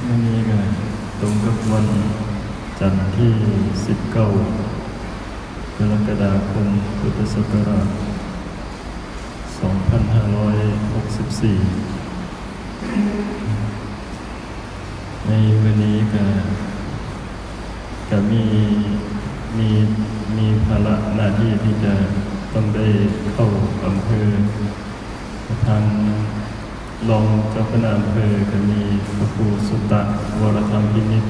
ไม่มีกันตรงกับวันจันทร์ที่19กรกฎาคมพุทธศักราช2564ในวันนี้ก็มีภาระหน้าที่ที่จะต้องได้เข้าอำเภอทางรองเจ้าคณะอำเภอก็มีพระครูสุตตะวรธรรมพินิจ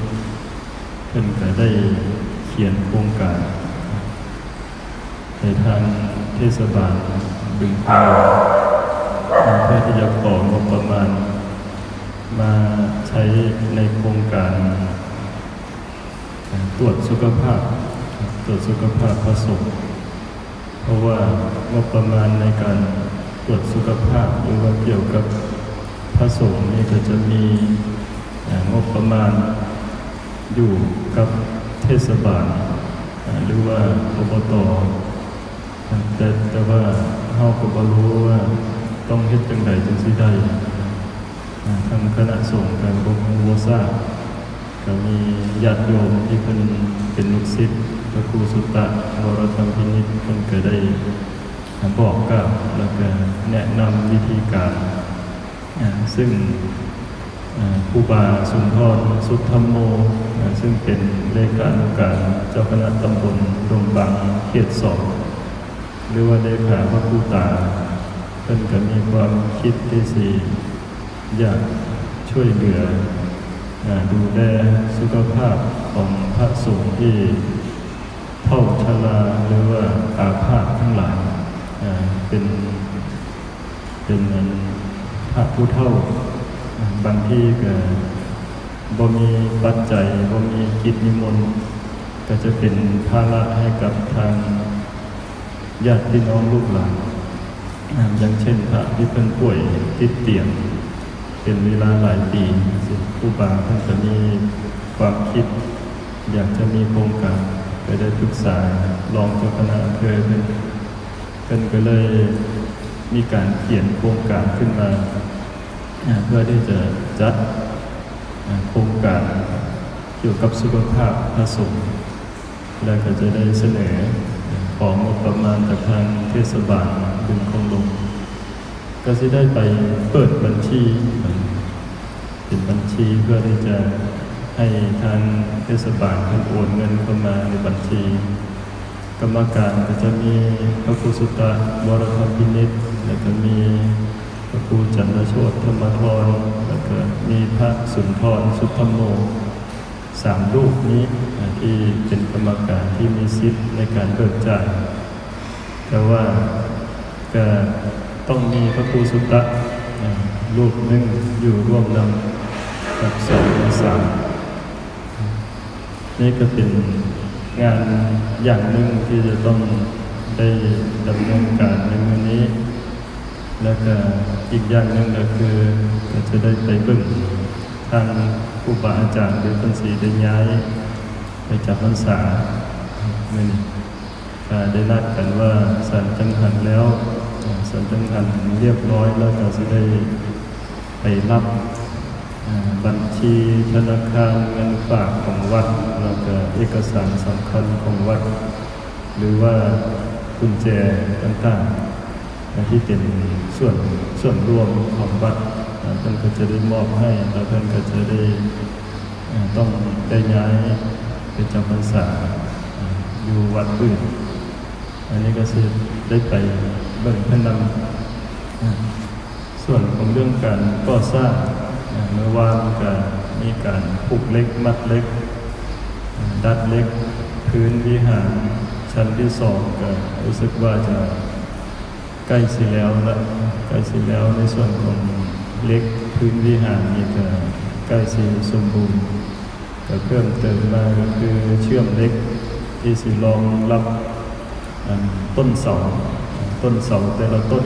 เพิ่นก็ได้เขียนโครงการในทางเทศบาลบึงพาเพื่อที่จะของงบประมาณมาใช้ในโครงการตรวจสุขภาพพระสงฆ์เพราะว่างบประมาณในการตรวจสุขภาพหรือว่าเกี่ยวกับพระสงฆ์นี่ก็จะมีงบประมาณอยู่กับเทศบาลหรือว่าอบต.แต่ว่าเฮาก็บ่รู้ว่าต้องเฮ็ดจังไดจังสิได้ทางคณะสงฆ์ก็บ่ฮู้บ่ทราบก็มีญาติโยมที่เพิ่นเป็นลูกศิษย์พระครูสุตตะวรธรรมพินิจเพิ่นก็ได้บอกกล่าวแล้วก็แนะนำวิธีการซึ่งครูบาสุนทรสุทธัมโมซึ่งเป็นเลขานุการเจ้าคณะตำบลดงบางเขต2หรือว่าเลขาพระครูตาเพิ่นก็มีความคิดที่สิอยากช่วยเหลือดูแลสุขภาพของพระสงฆ์ที่เฒ่าชราหรือว่าอาพาธทั้งหลายเป็นพระผู้เฒ่าบางที่ก็บ่มีปัจจัยบ่มีกิจนิมนต์ก็จะเป็นภาระให้กับทางญาติพี่น้องลูกหลานอย่างเช่นพระที่เพิ่นป่วยติดเตียงเป็นเวลาหลายปีครูบาท่านจะมีความคิดอยากจะมีโครงการก็ได้ปรึกษารองเจ้าคณะอำเภอเพิ่นก็เลยมีการเขียนโครงการขึ้นมาเพื่อที่จะจัดโครงการเกี่ยวกับสุขภาพพระสงฆ์และก็จะได้เสนอของงบประมาณจากทางเทศบาลบึงคงหลงก็จะได้ไปเปิดบัญชีเป็นบัญชีเพื่อที่จะให้ทางเทศบาลเพิ่นโอนเงินเข้ามาในบัญชีกรรมการก็จะมีพระครูสุตตะวรธรรมพินิจแล้วก็มีพระครูจันทโชติธรรมธรแล้วก็มีพระสุนทรสุทธัมโม3รูปนี้ที่เป็นกรรมการที่มีสิทธิ์ในการเบิกจ่ายแต่ว่าก็ต้องมีพระครูสุตตะรูปหนึ่งอยู่ร่วมนำกับ2 หรือ 3นี่ก็เป็นงานอย่างหนึ่งที่จะต้องได้ดำเนินการในมื้อนี้แล้วก็อีกอย่างหนึ่งก็คือก็จะได้ไปเบิ่งทางครูบาอาจารย์หรือเพิ่นสิได้ย้ายไปจำพรรษามื้อนี้ก็ได้นัดกันว่าสันจังหันแล้วสันจังหันเรียบร้อยแล้วก็สิได้ไปรับบัญชีธนาคารเงินฝากของวัดแล้วก็เอกสารสำคัญของวัดหรือว่ากุญแจต่างๆที่เป็นส่วนรวมของวัดเพิ่นก็จะได้มอบให้แล้วเพิ่นก็จะได้ต้องได้ย้ายไปจำพรรษาอยู่วัดอื่นอันนี้ก็คือได้ไปเบิ่งเพิ่นนำส่วนของเรื่องการก่อสร้างเมื่อวานก็มีการปลูกเล็กมัดเล็กดัดเล็กพื้นวิหารชั้นที่2ก็รู้สึกว่าจะใกล้สิแล้วในส่วนของเล็กพื้นวิหารนี่ก็ใกล้สิสมบูรณ์ก็เพิ่มเติมมาก็คือเชื่อมเล็กที่สิรองรับต้นเสาแต่ละต้น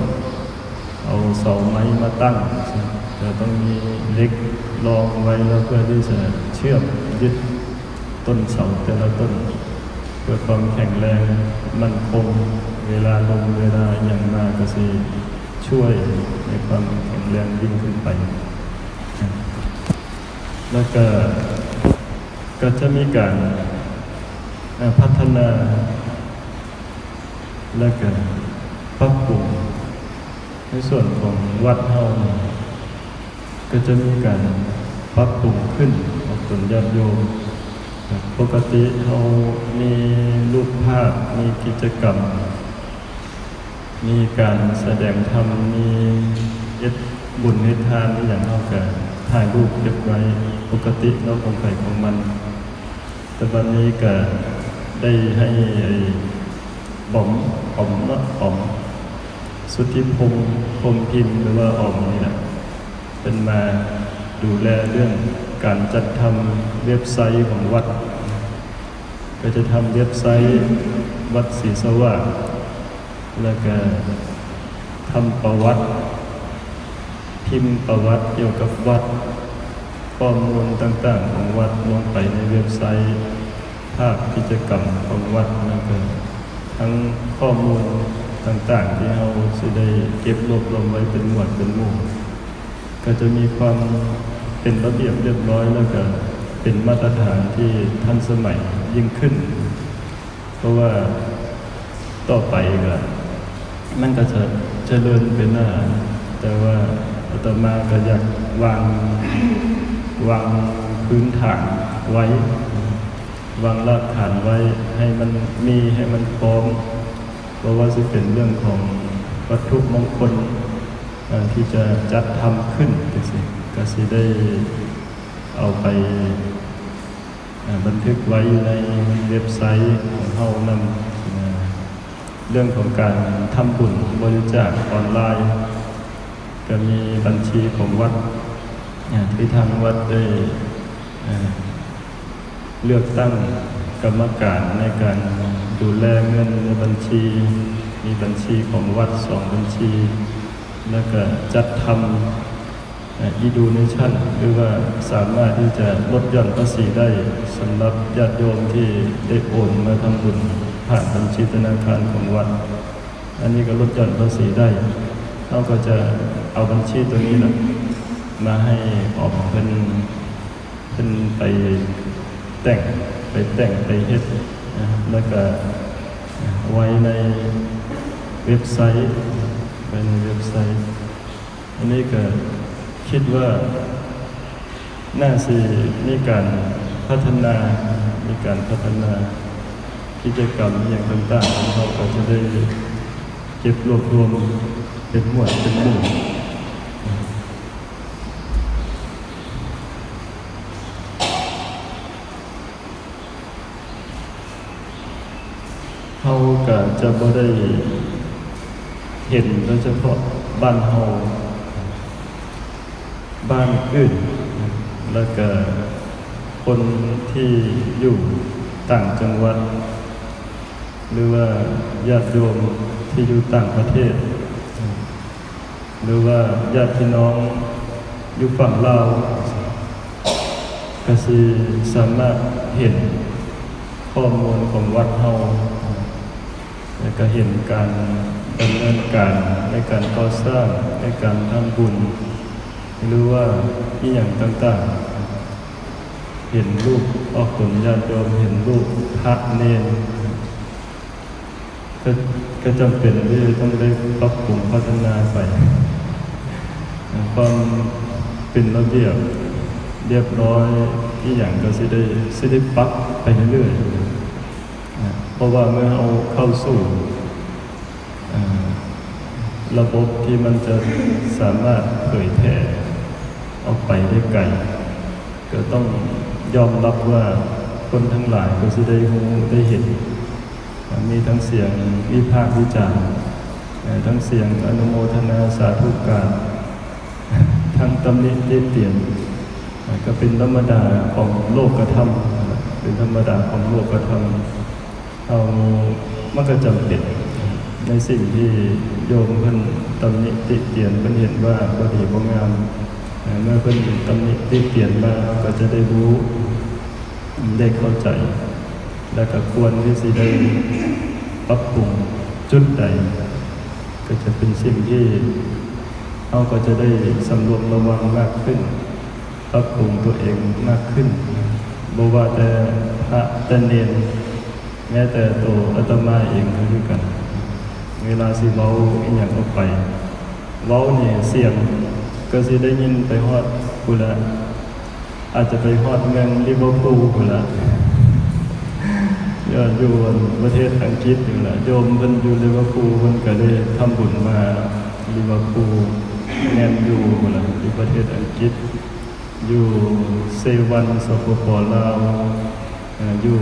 เอาเสาไม้มาตั้งจะต้องมีเล็กรองไว้แล้วเพื่อที่จะเชื่อมยึดต้นเสาแต่ละต้นเพื่อความแข็งแรงมั่นคงเวลาลมเวลาอย่างมาก็สิช่วยในความแข็งแรงยิ่งขึ้นไป แล้วก็จะมีการพัฒนาแล้วก็ปรับปรุงในส่วนของวัดเฮาก็จะมีการปรับปรุงขึ้นของตนญาติโยมปกติเฮามีรูปภาพมีกิจกรรมมีการแสดงธรรมมีเฮ็ดบุญเฮ็ดทานนี่อย่างเฮาก็ถ่ายรูปเก็บไว้ปกติเราของใครของมันแต่วันนี้ก็ได้ให้บอมสุทธิพงษ์พรหมพิมพ์หรือว่าออมนี่แหละเป็นมาดูแลเรื่องการจัดทำเว็บไซต์ของวัดก็จะทำเว็บไซต์วัดศรีสว่างแล้วก็ทำประวัติพิมพ์ประวัติเกี่ยวกับวัดข้อมูลต่างๆของวัดลงไปในเว็บไซต์ภาพกิจกรรมของวัดแล้วก็ทั้งข้อมูลต่างๆที่เราสิได้เก็บรวบรวมไว้เป็นหมวดเป็นหมู่ก็จะมีความเป็นระเบียบเรียบร้อยแล้วก็เป็นมาตรฐานที่ทันสมัยยิ่งขึ้นเพราะว่าต่อไปก็มันก็จะเจริญเป็นหน้าแต่ว่าอาตมาก็อยากวางพื้นฐานไว้วางรากฐานไว้ให้มันมีให้มันพร้อมเพราะว่าจะเป็นเรื่องของวัตถุมงคลที่จะจัดทำขึ้นก็สิได้เอาไปบันทึกไว้ในเว็บไซต์ของเฮานำเรื่องของการทำบุญบริจาคออนไลน์ก็มีบัญชีของวัดที่ทางวัดได้เลือกตั้งกรรมการในการดูแลเงินในบัญชีมีบัญชีของวัด2 บัญชีแล้วก็จัดทำe-donation หรือว่าสามารถที่จะลดหย่อนภาษีได้สำหรับญาติโยมที่ได้โอนมาทำบุญผ่านบัญชีธนาคารของวัดอันนี้ก็ลดหย่อนภาษีได้เราก็จะเอาบัญชีตัวนี้นะมาให้ออกเป็นไปแต่งไปเฮ็ดแล้วก็ไว้ในเว็บไซต์อันนี้ก็คิดว่าน่าสิมีการพัฒนากิจกรรมอย่างต่างๆเราก็จะได้เก็บรวบรวมเป็นหมวดเป็นหมู่เขาก็จะบ่ได้เห็นโดยเฉพาะบ้านเฮาบ้านอื่นแล้วก็คนที่อยู่ต่างจังหวัดหรือว่าญาติโยมที่อยู่ต่างประเทศหรือว่าญาติพี่น้องอยู่ฝั่งลาวก็สิสามารถเห็นข้อมูลของวัดเฮาแล้วก็เห็นการดำเนินการในการก่อสร้างในการทำบุญหรือว่าอีหยังต่างๆเห็นรูปออกผลญาติโยมเห็นรูปพระเนรก็จำเป็นที่ต้องได้ปรับปรุงพัฒนาไปความเป็นระเบียบเรียบร้อยอีหยังก็สิได้ปรับไปเรื่อยๆเพราะว่าเมื่อเอาเข้าสู่ระบบที่มันจะสามารถเผยแผ่ออกไปได้ไกลก็ต้องยอมรับว่าคนทั้งหลายก็สิได้รู้ได้เห็นมีทั้งเสียงวิพากษ์วิจารณ์ทั้งเสียงอนุโมทนาสาธุการทั้งตำหนิติเตียนก็เป็นธรรมดาของโลกธรรมเป็นธรรมดาของโลกธรรมมันก็จำเป็นในสิ่งที่โยมเพิ่นตำหนิติเตียนเพิ่นเห็นว่าบ่ดีบ่งามเมื่อเพิ่นตำหนิติเตียนมาก็จะได้รู้ได้เข้าใจและก็ควรที่สิได้ปรับปรุงจุดใดก็จะเป็นสิ่งที่เราก็จะได้สำรวมระวังมากขึ้น ปรับปรุงตัวเองมากขึ้นบ่ว่าแต่พระแต่เนรแม้แต่ตัวอาตมาเองก็คือกันเวลาสิเว้าอีหยังออกไปเว้านี่เสียงก็สิได้ยินไปฮอดพุ่นละอาจจะไปฮอดเมืองลิเวอร์พูลพุ่นละอยู่ประเทศอังกฤษอยู่ละโยมเพิ่นอยู่ลิเวอร์พูลเพิ่นก็ได้ทำบุญมาลิเวอร์พูลแม่นอยู่พุ่นละที่ประเทศอังกฤษอยู่เซวันสปป.ลาวอยู่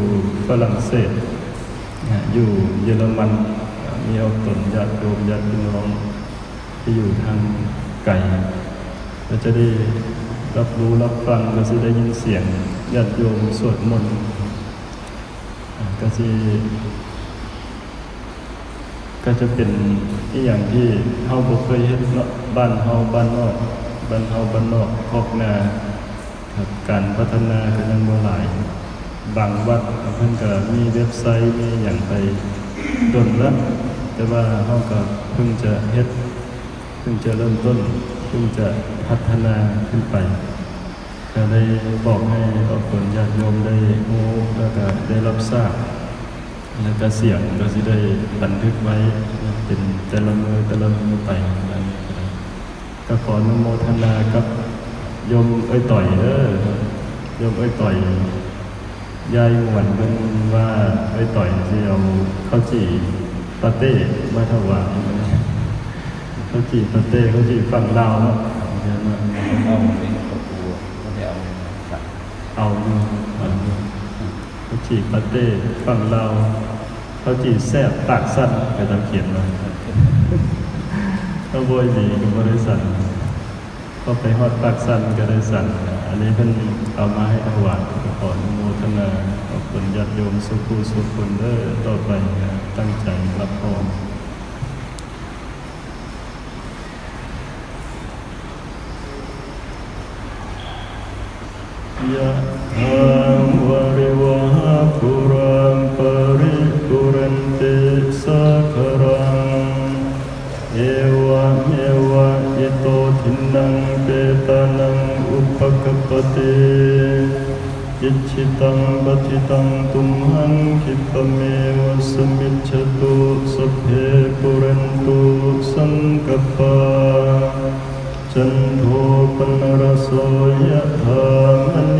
ฝรั่งเศสอยู่เยอรมันมีเอาตนญาติโยมญาติพี่น้องที่อยู่ทางไกลก็จะได้รับรู้รับฟังก็จะได้ยินเสียงญาติโยมสวดมนต์ก็จะเป็นอีกอย่างที่เฮาบ่เคยเห็นเนาะบ้านเฮาบ้านนอกคอกนาครับการพัฒนาก็ยังบ่หลายบางวัดเพิ่นก็มีเว็บไซต์มีหยังไปดนแล้วแต่ว่าเฮาก็เพิ่งจะเฮ็ดเพิ่งจะเริ่มต้นเพิ่งจะพัฒนาขึ้นไปก็ได้บอกให้ออกคนญาติโยมได้รู้แล้วก็ได้รับทราบแล้วก็เสียงก็สิได้บันทึกไว้เป็นแต่ละมือไปก็ขออนุโมทนากับโยมต่อยโยมต่อยยายหวนเป็นว่าต่อยสิเอาข้าวจี่ปาเต้มาถวายข้าวจี่ปาเต้ข้าวจี่ฝั่งลาวเนาะเอาเป็นกระปูก็ได้เอาข้าวจี่ปาเต้ฝั่งลาวข้าวจี่แซ่บปากสั้นก็ต้องเขียนมาถ้าโวยดีก็บ่ได้สั่นก็ไปฮอดปากสั้นก็ได้สั่นอันนี้เพิ่นเอามาให้ถวายขออนุโมทนาขอบคุณญาติโยมสุขสุขคนเด้อต่อไปตั้งใจรับพรยะถาวะริวหาปุราปริปุเรนติสัคครังเอวะเมวะอิโตทินังเปตานังอุปกปปติอิจิตังปฏิตังตุมหังคิปะเมวะสมิจฉตุสัพเพปุเรนตุสังกปปาจันโทปนรโสยะถาม